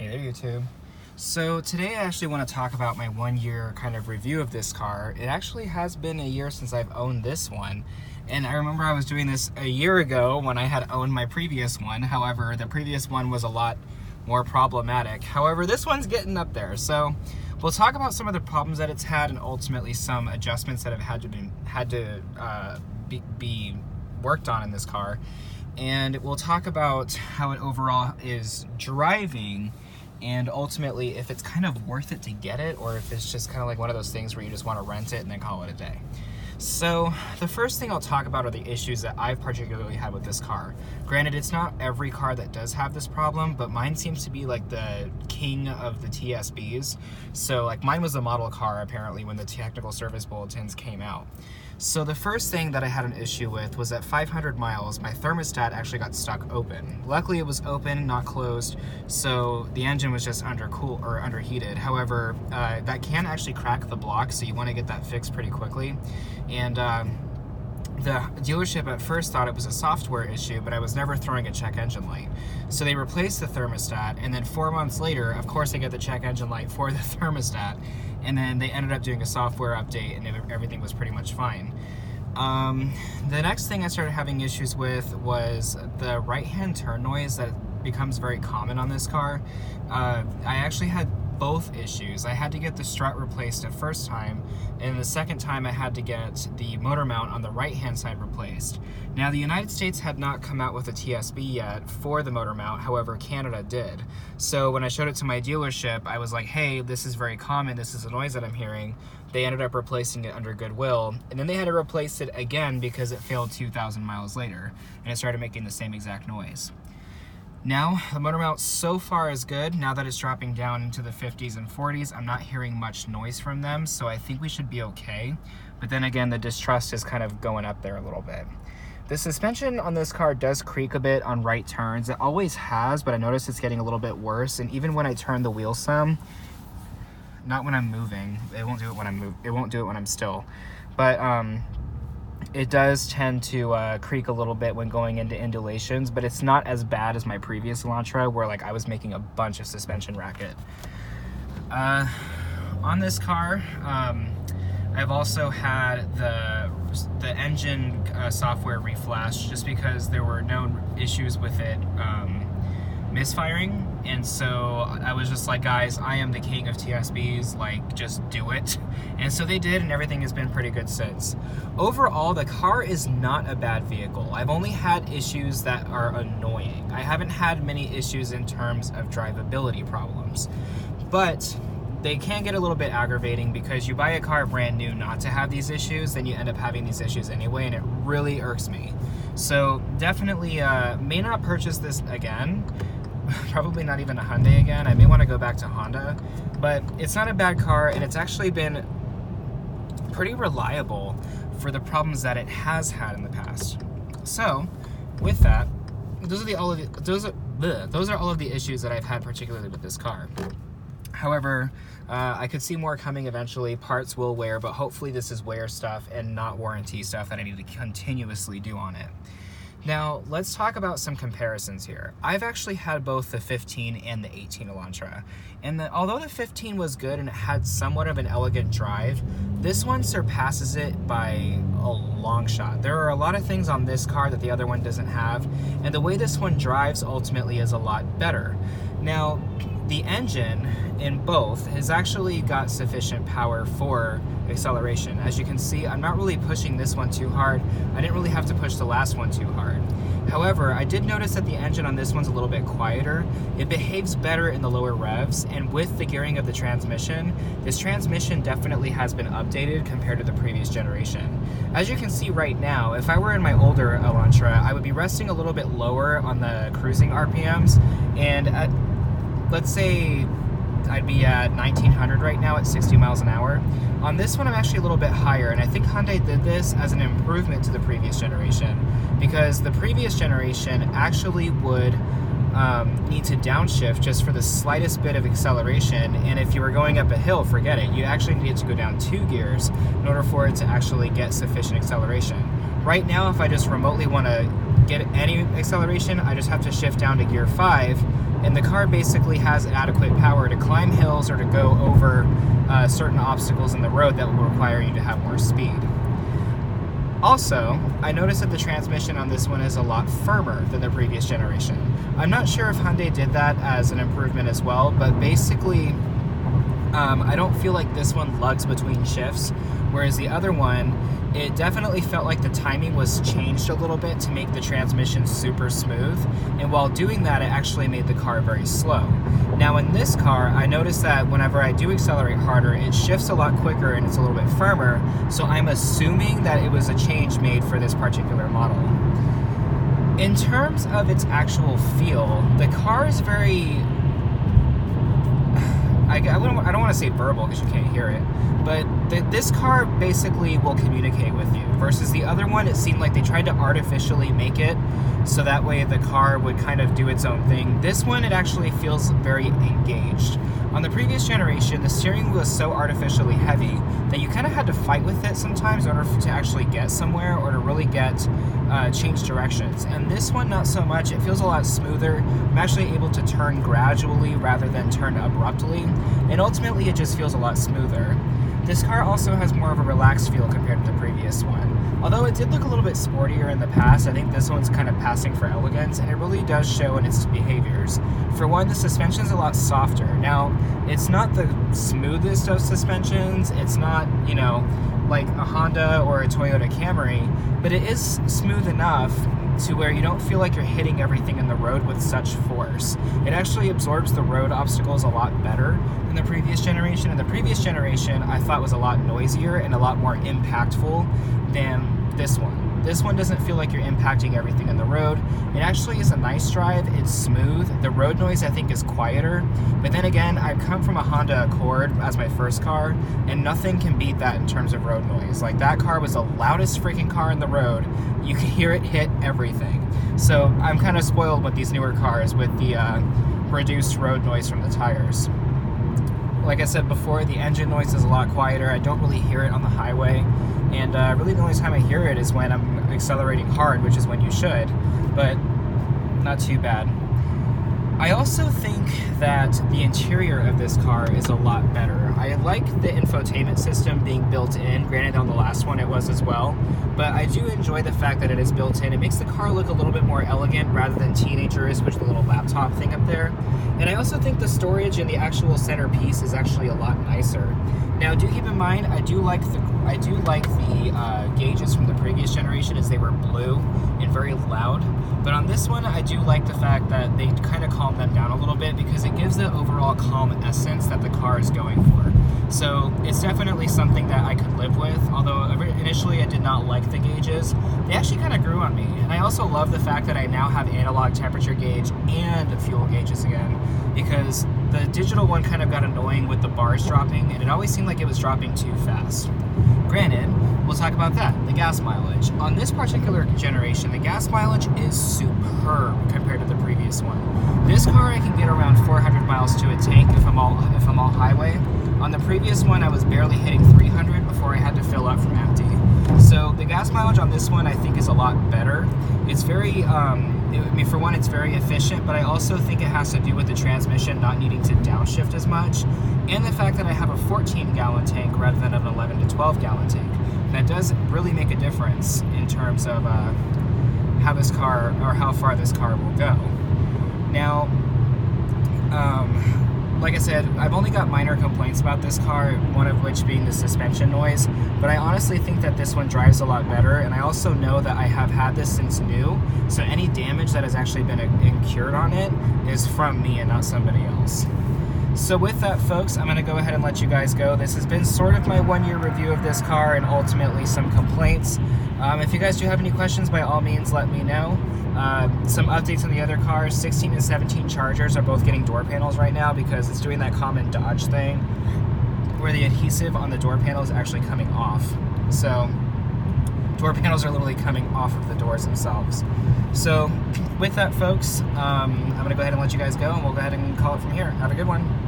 Hey there, YouTube. So today I actually want to talk about my 1 year kind of review of this car. It actually has been a year since I've owned this one. And I remember I was doing this a year ago when I had owned my previous one. However, the previous one was a lot more problematic. However, this one's getting up there. So we'll talk about some of the problems that it's had and ultimately some adjustments that have had to be worked on in this car. And we'll talk about how it overall is driving and ultimately if it's kind of worth it to get it or if it's just kind of like one of those things where you just want to rent it and then call it a day. So the first thing I'll talk about are the issues that I've particularly had with this car. Granted, it's not every car that does have this problem, but mine seems to be like the king of the TSBs. So like mine was the model car apparently when the technical service bulletins came out. So the first thing that I had an issue with was at 500 miles, my thermostat actually got stuck open. Luckily it was open, not closed, so the engine was just underheated. However, that can actually crack the block, so you want to get that fixed pretty quickly. And the dealership at first thought it was a software issue, but I was never throwing a check engine light. So they replaced the thermostat, and then 4 months later, of course, they get the check engine light for the thermostat, and then they ended up doing a software update, and everything was pretty much fine. The next thing I started having issues with was the right-hand turn noise that becomes very common on this car. I actually had both issues. I had to get the strut replaced the first time, and the second time I had to get the motor mount on the right hand side replaced. Now the United States had not come out with a TSB yet for the motor mount, however Canada did. So when I showed it to my dealership, I was like, hey, this is very common, this is a noise that I'm hearing. They ended up replacing it under goodwill, and then they had to replace it again because it failed 2,000 miles later, and it started making the same exact noise. Now, the motor mount so far is good. Now that it's dropping down into the 50s and 40s, I'm not hearing much noise from them, so I think we should be okay. But then again, the distrust is kind of going up there a little bit. The suspension on this car does creak a bit on right turns. It always has, but I noticed it's getting a little bit worse, and even when I turn the wheel some, not when I'm moving, it won't do it when I'm still, but it does tend to creak a little bit when going into undulations, but it's not as bad as my previous Elantra where like I was making a bunch of suspension racket. On this car, I've also had the engine software Reflash just because there were known issues with it misfiring, and so I was just like, guys, I am the king of TSBs, like just do it. And so they did, and everything has been pretty good since. Overall, the car is not a bad vehicle. I've only had issues that are annoying. I haven't had many issues in terms of drivability problems, but they can get a little bit aggravating because you buy a car brand new not to have these issues, then you end up having these issues anyway, and it really irks me. So definitely may not purchase this again. Probably not even a Hyundai again. I may want to go back to Honda, but it's not a bad car, and it's actually been pretty reliable for the problems that it has had in the past. So with that, those are all of the issues that I've had particularly with this car. However, I could see more coming eventually. Parts will wear, but hopefully this is wear stuff and not warranty stuff that I need to continuously do on it. Now, let's talk about some comparisons here. I've actually had both the 15 and the 18 Elantra, and although the 15 was good and it had somewhat of an elegant drive, this one surpasses it by a long shot. There are a lot of things on this car that the other one doesn't have, and the way this one drives ultimately is a lot better. Now, the engine in both has actually got sufficient power for acceleration. As you can see, I'm not really pushing this one too hard. I didn't really have to push the last one too hard. However, I did notice that the engine on this one's a little bit quieter. It behaves better in the lower revs, and with the gearing of the transmission, this transmission definitely has been updated compared to the previous generation. As you can see right now, if I were in my older Elantra, I would be resting a little bit lower on the cruising RPMs, and let's say I'd be at 1900 right now at 60 miles an hour. On this one, I'm actually a little bit higher, and I think Hyundai did this as an improvement to the previous generation, because the previous generation actually would need to downshift just for the slightest bit of acceleration, and if you were going up a hill, forget it. You actually needed to go down 2 gears in order for it to actually get sufficient acceleration. Right now, if I just remotely want to get any acceleration, I just have to shift down to gear 5, and the car basically has adequate power to climb hills or to go over certain obstacles in the road that will require you to have more speed. Also, I noticed that the transmission on this one is a lot firmer than the previous generation. I'm not sure if Hyundai did that as an improvement as well, but basically I don't feel like this one lugs between shifts, whereas the other one, it definitely felt like the timing was changed a little bit to make the transmission super smooth, and while doing that, it actually made the car very slow. Now in this car, I noticed that whenever I do accelerate harder, it shifts a lot quicker and it's a little bit firmer, so I'm assuming that it was a change made for this particular model. In terms of its actual feel, the car is very... I don't want to say verbal because you can't hear it, but this car basically will communicate with you, versus the other one, it seemed like they tried to artificially make it so that way the car would kind of do its own thing. This one, it actually feels very engaged. On the previous generation, the steering wheel was so artificially heavy that you kind of had to fight with it sometimes in order to actually get somewhere or to really get change directions. And this one, not so much. It feels a lot smoother. I'm actually able to turn gradually rather than turn abruptly, and ultimately it just feels a lot smoother. This car also has more of a relaxed feel compared to the previous one. Although it did look a little bit sportier in the past, I think this one's kind of passing for elegance, and it really does show in its behaviors. For one, the suspension's a lot softer. Now, it's not the smoothest of suspensions, it's not, you know, like a Honda or a Toyota Camry, but it is smooth enough to where you don't feel like you're hitting everything in the road with such force. It actually absorbs the road obstacles a lot better than the previous generation, and the previous generation I thought was a lot noisier and a lot more impactful than this one. This one doesn't feel like you're impacting everything in the road. It actually is a nice drive. It's smooth. The road noise, I think, is quieter. But then again, I've come from a Honda Accord as my first car, and nothing can beat that in terms of road noise. Like, that car was the loudest freaking car in the road. You can hear it hit everything. So I'm kind of spoiled with these newer cars with the reduced road noise from the tires. Like I said before, the engine noise is a lot quieter. I don't really hear it on the highway. And really the only time I hear it is when I'm accelerating hard, which is when you should, but not too bad. I also think that the interior of this car is a lot better. I like the infotainment system being built in. Granted, on the last one it was as well, but I do enjoy the fact that it is built in. It makes the car look a little bit more elegant rather than teenagerish, which is the little laptop thing up there. And I also think the storage in the actual centerpiece is actually a lot nicer. Now, do keep in mind, I do like the gauges from the previous generation, as they were blue and very loud. But on this one, I do like the fact that they kind of calm them down a little bit, because it gives the overall calm essence that the car is going for. So it's definitely something that I could live with, although initially I did not like the gauges. They actually kind of grew on me. And I also love the fact that I now have analog temperature gauge and fuel gauges again, because the digital one kind of got annoying with the bars dropping, and it always seemed like it was dropping too fast. Granted, we'll talk about that, the gas mileage. On this particular generation, the gas mileage is superb compared to the previous one. This car, I can get around 400 miles to a tank if I'm all highway. On the previous one, I was barely hitting 300 before I had to fill up from empty. So the gas mileage on this one, I think, is a lot better. It's very, for one, it's very efficient, but I also think it has to do with the transmission not needing to downshift as much, and the fact that I have a 14-gallon tank rather than an 11 to 12-gallon tank. That does really make a difference in terms of how this car, or how far this car will go. Now, like I said, I've only got minor complaints about this car, one of which being the suspension noise, but I honestly think that this one drives a lot better, and I also know that I have had this since new, so any damage that has actually been incurred on it is from me and not somebody else. So with that, folks, I'm going to go ahead and let you guys go. This has been sort of my one-year review of this car and ultimately some complaints. If you guys do have any questions, by all means, let me know. Some updates on the other cars. 16 and 17 Chargers are both getting door panels right now, because it's doing that common Dodge thing where the adhesive on the door panel is actually coming off. So door panels are literally coming off of the doors themselves. So with that, folks, I'm going to go ahead and let you guys go, and we'll go ahead and call it from here. Have a good one.